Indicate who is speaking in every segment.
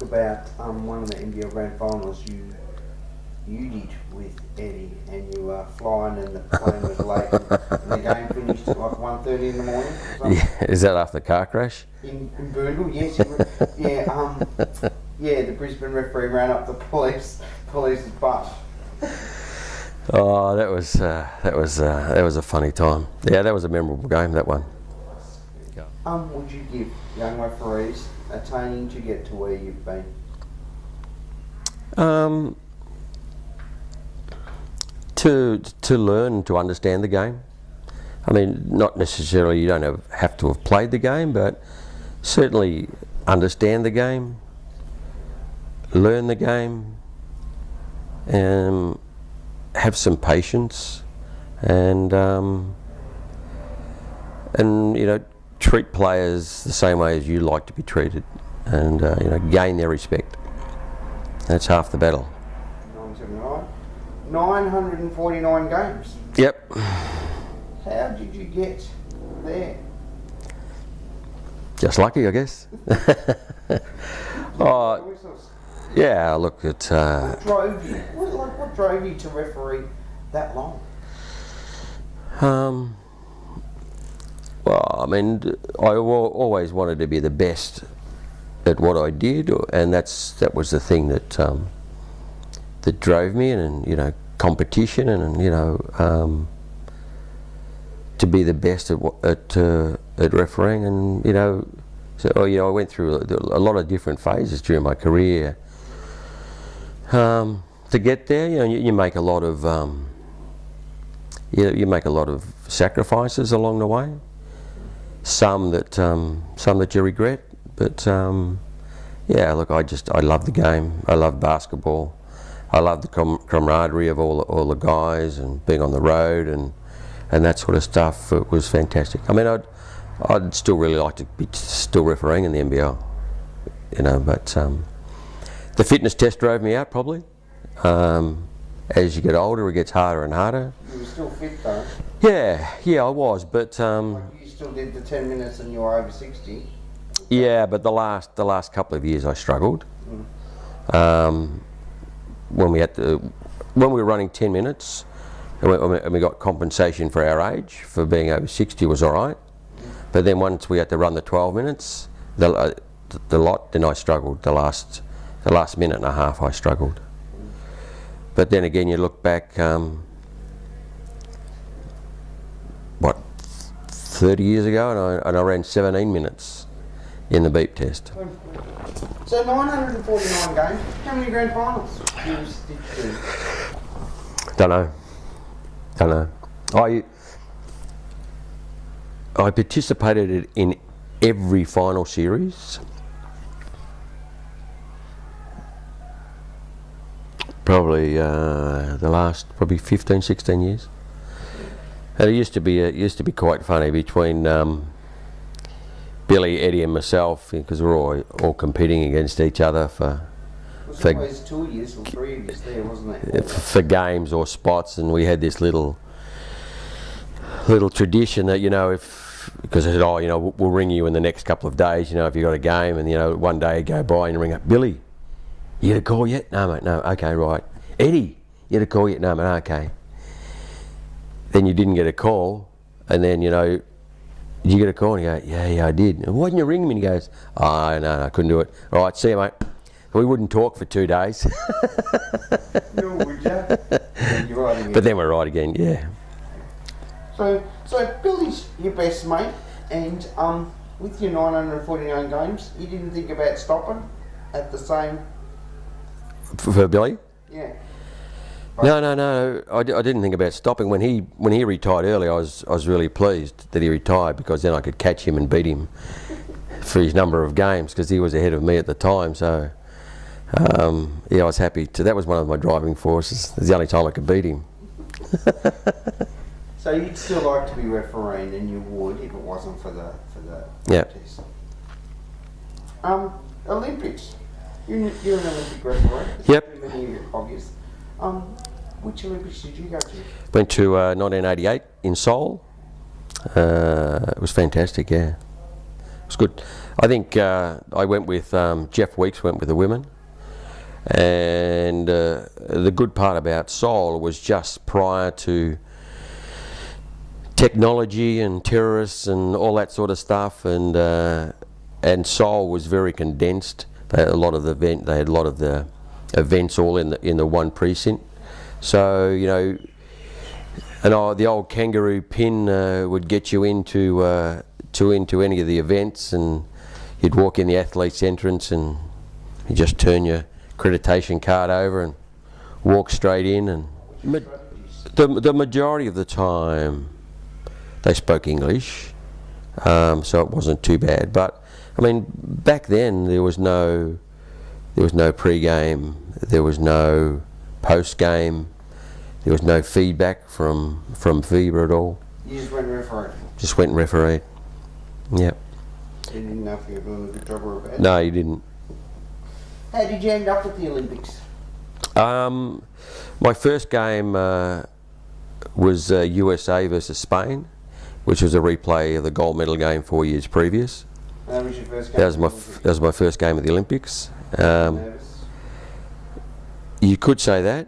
Speaker 1: about one of the NBL Grand Finals you did with Eddie, and you were flying and the plane was late and the game finished at like 1:30 in the morning.
Speaker 2: Yeah, is that after the car crash?
Speaker 1: In Boondall, yes. Yeah, the Brisbane referee ran up the police's bus.
Speaker 2: Oh, that was a funny time. Yeah, that was a memorable game, that one.
Speaker 1: Would you give young referees a training to get to where you've been?
Speaker 2: To learn to understand the game. I mean, not necessarily you don't have to have played the game, but certainly understand the game, learn the game, and have some patience, and you know, treat players the same way as you like to be treated, and you know, gain their respect. That's half the battle.
Speaker 1: 949 games.
Speaker 2: Yep.
Speaker 1: How did you get there?
Speaker 2: Just lucky, I guess. Oh, yeah. Look, it.
Speaker 1: What drove you? What drove you to referee that long?
Speaker 2: Well, I mean, I always wanted to be the best at what I did, and that was the thing that that drove me, and you know, competition, and you know, to be the best at refereeing, and you know, so you know, I went through a lot of different phases during my career. To get there, you know, you make a lot of you make a lot of sacrifices along the way. Some that you regret, but yeah, look, I love the game. I love basketball. I love the camaraderie of all the guys, and being on the road and that sort of stuff. It was fantastic. I mean, I'd still really like to be still refereeing in the NBL, you know, but the fitness test drove me out probably. As you get older, it gets harder and harder.
Speaker 1: You were still fit though?
Speaker 2: Yeah, I was, but
Speaker 1: like you still did the 10 minutes and you were over 60?
Speaker 2: Yeah, but the last couple of years I struggled. When we were running 10 minutes and we got compensation for our age, for being over 60 was all right. But then once we had to run the 12 minutes, then I struggled. The last minute and a half I struggled. But then again, you look back, 30 years ago, and I ran 17 minutes in the beep test.
Speaker 1: So 949 games, how many grand finals did you do?
Speaker 2: Don't know. I participated in every final series. Probably the last 15, 16 years. And it used to be quite funny between Billy, Eddie, and myself, because we're all competing against each other for
Speaker 1: always 2 years or 3 of us there, wasn't it?
Speaker 2: For games or spots, and we had this little tradition that, you know, because I said, oh, you know, we'll ring you in the next couple of days, you know, if you got a game, and you know, one day go by and you ring up, Billy, you get a call yet? No, mate, no. Okay, right. Eddie, you get a call yet? No, mate, okay. Then you didn't get a call, and then, you know, did you get a call? And you go, yeah, I did. And why didn't you ring me? And he goes, oh, no, I couldn't do it. All right, see you, mate. We wouldn't talk for 2 days.
Speaker 1: No, would you? You're right again.
Speaker 2: But then we're right again, yeah.
Speaker 1: So Billy's your best mate, and with your 949 games, you didn't think about stopping at the same...
Speaker 2: For Billy?
Speaker 1: Yeah.
Speaker 2: No. I didn't think about stopping. When he retired early, I was really pleased that he retired, because then I could catch him and beat him for his number of games, because he was ahead of me at the time. So yeah, I was happy to. That was one of my driving forces. It was the only time I could beat him.
Speaker 1: So you'd still like to be refereeing, and you would if it wasn't for the
Speaker 2: Yep.
Speaker 1: test. Olympics. You're an Olympic referee.
Speaker 2: Yep.
Speaker 1: Many of your obvious. Which Olympics did you go to?
Speaker 2: Went to 1988 in Seoul. It was fantastic, yeah. It's good. I think I went with Jeff Weeks went with the women, and the good part about Seoul was just prior to technology and terrorists and all that sort of stuff, and Seoul was very condensed. They had a lot of the events all in the one precinct. So and the old kangaroo pin would get you into any of the events, and you'd walk in the athlete's entrance and you just turn your accreditation card over and walk straight in. And the majority of the time they spoke English, so it wasn't too bad. But I mean, back then there was no pre-game, there was no post-game, there was no feedback from VBRA at all.
Speaker 1: You just went and refereed? Just
Speaker 2: went and refereed. Yep.
Speaker 1: You didn't know if you were doing a good job or a bad?
Speaker 2: No, you didn't.
Speaker 1: How did you end up at the Olympics?
Speaker 2: My first game was USA versus Spain, which was a replay of the gold medal game 4 years previous.
Speaker 1: That was your first game?
Speaker 2: That was my first game at the Olympics.
Speaker 1: Nervous?
Speaker 2: You could say that.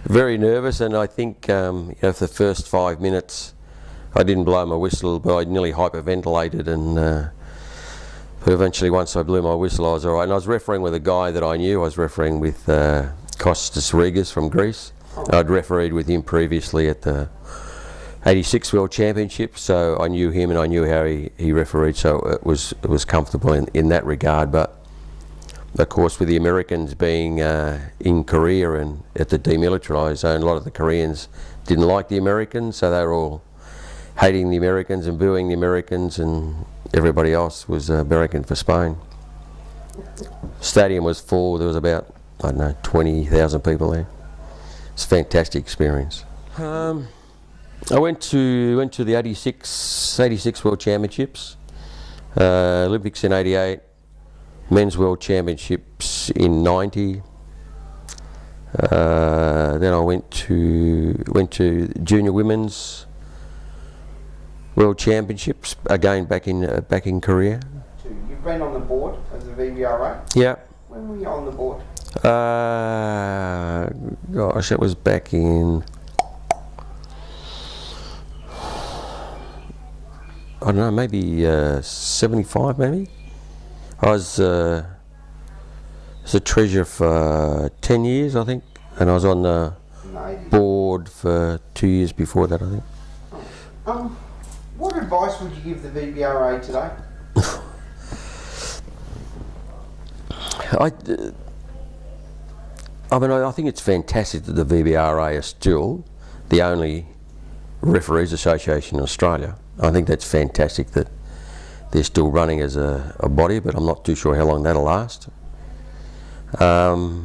Speaker 2: Very nervous, and I think for the first 5 minutes I didn't blow my whistle, but I nearly hyperventilated, and but eventually once I blew my whistle I was alright. And I was refereeing with a guy that I knew. I was refereeing with Kostas Rigas from Greece. I'd refereed with him previously at the '86 World Championship, so I knew him and I knew how he refereed, so it was comfortable in that regard. But of course, with the Americans being in Korea and at the demilitarised zone, a lot of the Koreans didn't like the Americans, so they were all hating the Americans and booing the Americans, and everybody else was American for Spain. Stadium was full. There was about 20,000 people there. It's a fantastic experience. I went to the '86 World Championships, Olympics in '88. Men's World Championships in '90. Then I went to Junior Women's World Championships again back in Korea.
Speaker 1: You've been on the board of the VBRA?
Speaker 2: Yeah.
Speaker 1: When were you on the board?
Speaker 2: Gosh, it was back in, I don't know, maybe 75 maybe. I was the treasurer for 10 years, I think, and I was on the board for 2 years before that, I think.
Speaker 1: What advice would you give the VBRA today?
Speaker 2: I think it's fantastic that the VBRA is still the only referees association in Australia. I think that's fantastic that they're still running as a body, but I'm not too sure how long that'll last. But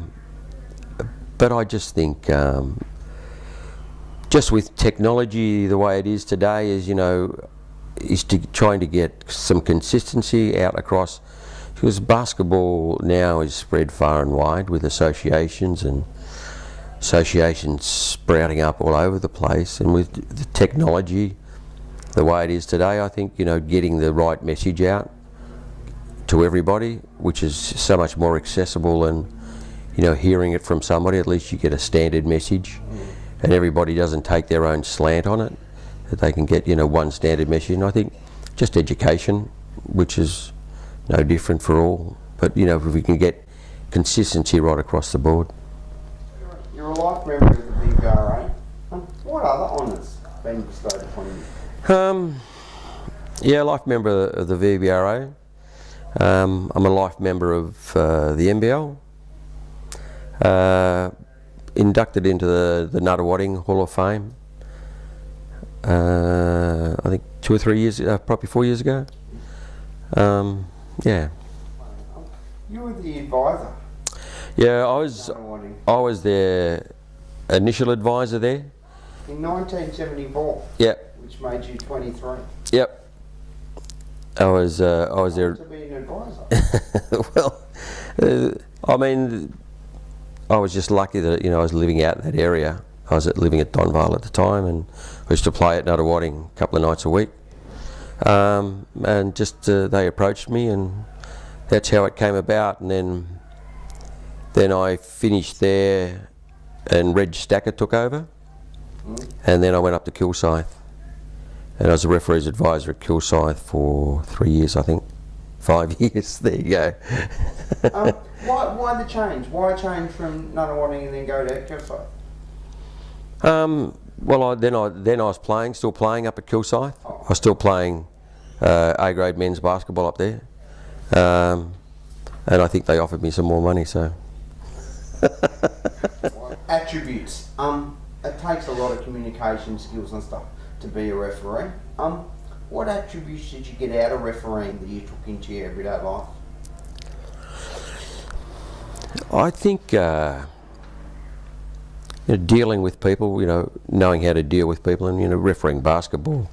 Speaker 2: I just think, just with technology the way it is today, is trying to get some consistency out across, because basketball now is spread far and wide with associations sprouting up all over the place, and with the technology the way it is today, I think getting the right message out to everybody, which is so much more accessible, and hearing it from somebody, at least you get a standard message, and everybody doesn't take their own slant on it, that they can get one standard message. And I think just education, which is no different for all, but if we can get consistency right across the board.
Speaker 1: You're a life member of the VBRA. What other honours been bestowed upon you?
Speaker 2: Life member of the VBRA. I'm a life member of the NBL. Inducted into the Nuttawading Hall of Fame. I think 2 or 3 years, probably 4 years ago. Yeah.
Speaker 1: You were the advisor.
Speaker 2: Yeah, I was their initial advisor there.
Speaker 1: In 1974.
Speaker 2: Yep.
Speaker 1: Which made you 23.
Speaker 2: Yep. I was there.
Speaker 1: To be an advisor.
Speaker 2: Well, I was just lucky that I was living out in that area, I was living at Donvale at the time, and I used to play at Nuttawading a couple of nights a week. And just they approached me, and that's how it came about. And then I finished there, and Reg Stacker took over, and then I went up to Kilsyth, and I was a referee's advisor at Kilsyth for 3 years, I think. 5 years. There you go.
Speaker 1: Why the change? Why change from Nuttawading and then go to Kilsyth?
Speaker 2: Well, then I was still playing up at Kilsyth. I was still playing A-grade men's basketball up there, and I think they offered me some more money. So
Speaker 1: attributes. It takes a lot of communication skills and stuff to be a referee. What attributes did you get out of refereeing that you took into your everyday life?
Speaker 2: I think dealing with people, knowing how to deal with people, and refereeing basketball,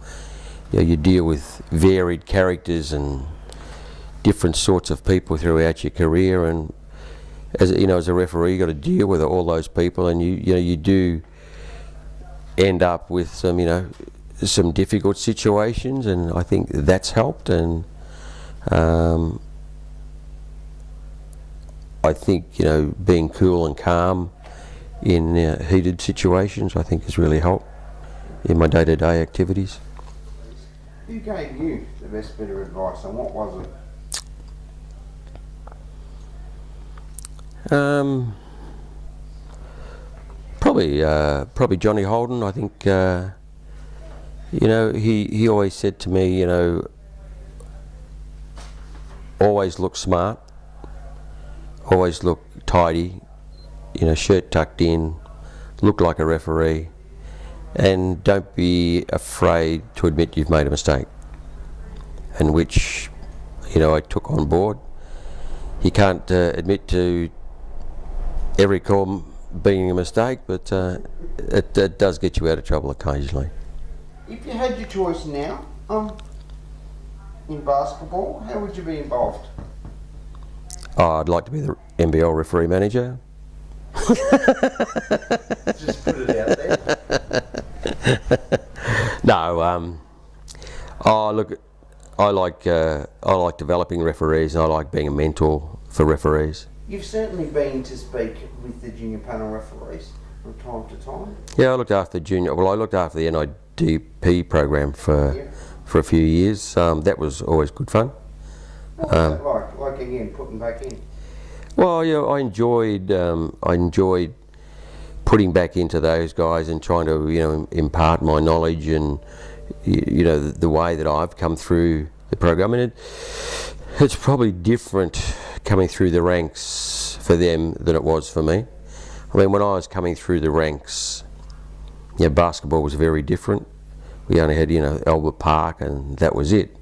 Speaker 2: you deal with varied characters and different sorts of people throughout your career, and as a referee, you got to deal with all those people, and you do end up with some difficult situations, and I think that's helped. And I think being cool and calm in heated situations, I think has really helped in my day-to-day activities.
Speaker 1: Who gave you the best bit of advice, and what was it? Probably Johnny Holden. I think he always said to me, always look smart, always look tidy, shirt tucked in, look like a referee, and don't be afraid to admit you've made a mistake, and which I took on board. You can't admit to every call being a mistake, but it does get you out of trouble occasionally. If you had your choice now, in basketball, how would you be involved?
Speaker 2: I'd like to be the NBL referee manager.
Speaker 1: Just put it out there.
Speaker 2: No, look, I like developing referees, and I like being a mentor for referees.
Speaker 1: You've certainly been to speak with the junior panel referees from time to time.
Speaker 2: Yeah, I looked after the NIDP program for a few years. That was always good fun.
Speaker 1: What was that like? Like again, putting back in?
Speaker 2: Well, I enjoyed putting back into those guys and trying to impart my knowledge and the way that I've come through the program. And it's probably different coming through the ranks for them than it was for me. I mean, when I was coming through the ranks, basketball was very different. We only had Albert Park, and that was it.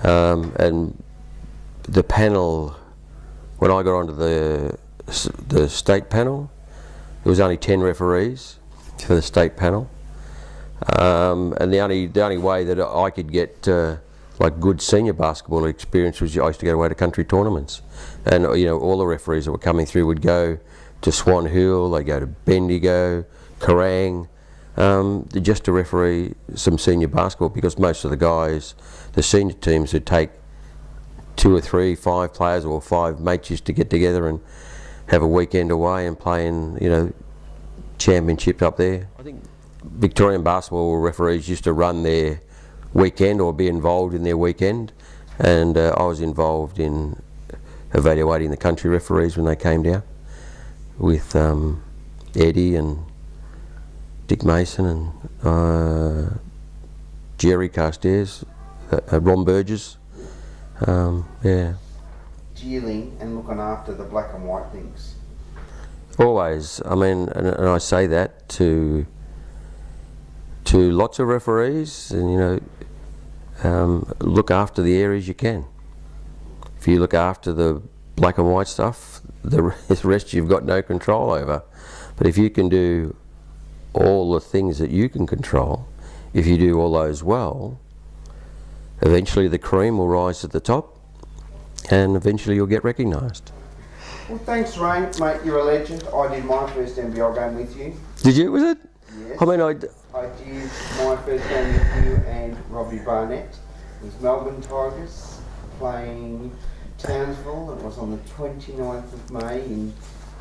Speaker 2: And the panel, when I got onto the state panel, there was only 10 referees for the state panel, and the only way that I could get good senior basketball experience was I used to go away to country tournaments, and all the referees that were coming through would go to Swan Hill, they'd go to Bendigo, Kerrang, just to referee some senior basketball, because most of the guys, the senior teams, would take 2 or 3, 5 players or 5 mates used to get together and have a weekend away and play in championships up there. I think Victorian basketball referees used to run their weekend or be involved in their weekend, and I was involved in evaluating the country referees when they came down with Eddie and Dick Mason and Jerry Carstairs, Ron Burgess.
Speaker 1: Dealing and looking after the black and white things.
Speaker 2: Always. I mean, and I say that to lots of referees, and look after the areas you can. If you look after the black and white stuff, the rest you've got no control over. But if you can do all the things that you can control, if you do all those well, eventually the cream will rise to the top, and eventually you'll get recognised.
Speaker 1: Well, thanks, Ray, mate. You're a legend. I did my first NBL game with you.
Speaker 2: Did you? Was it?
Speaker 3: Yes.
Speaker 2: I mean,
Speaker 3: I did my first game with you and Robbie Barnett. It was Melbourne Tigers playing Townsville. It was on the 29th of May in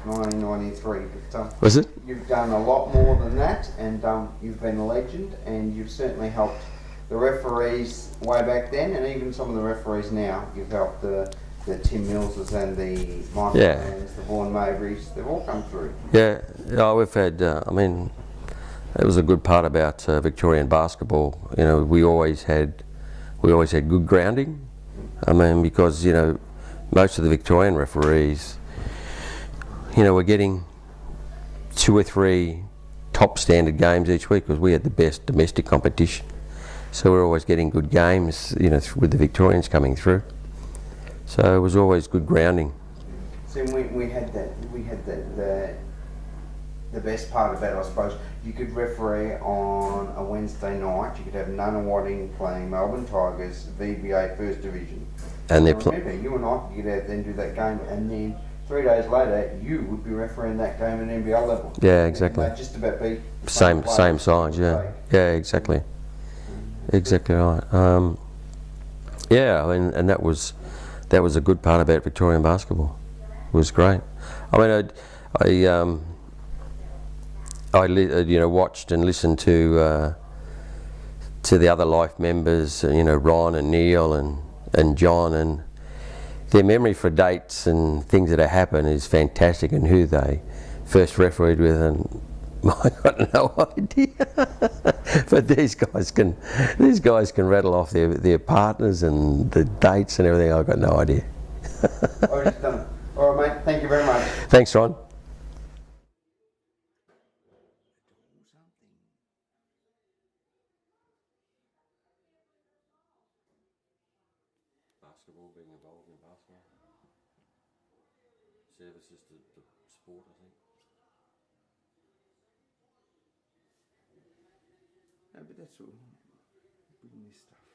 Speaker 3: 1993. But,
Speaker 2: was it?
Speaker 3: you've done a lot more than that, and you've been a legend, and you've certainly helped the referees way back then, and even some of the referees now. You've helped the Tim Millses and the Michael Manns, the Vaughan Mabrys. They've all come through.
Speaker 2: Yeah, we've had. I mean, it was a good part about Victorian basketball. You know, we always had good grounding. I mean, because most of the Victorian referees, were getting 2 or 3 top standard games each week because we had the best domestic competition. So we're always getting good games, with the Victorians coming through. So it was always good grounding.
Speaker 3: So we had the best part about it, I suppose. You could referee on a Wednesday night. You could have Nunawading playing Melbourne Tigers, VBRA First Division.
Speaker 2: And
Speaker 3: remember, you and I could get out there and do that game, and then 3 days later, you would be refereeing that game at NBL level.
Speaker 2: Yeah, exactly.
Speaker 3: They'd just about be
Speaker 2: same size. Yeah, exactly. Exactly right. And that was a good part about Victorian basketball. It was great. I mean, I watched and listened to the other Life members, Ron and Neil and John, and their memory for dates and things that have happened is fantastic, and who they first refereed with, and I got no idea. But these guys can rattle off their partners and the dates and everything. I've got no idea.
Speaker 3: All right, mate. Thank you very much.
Speaker 2: Thanks, Ron. Basketball, being involved in basketball. Services to sport, I think.
Speaker 3: No, but that's all. Bring this stuff.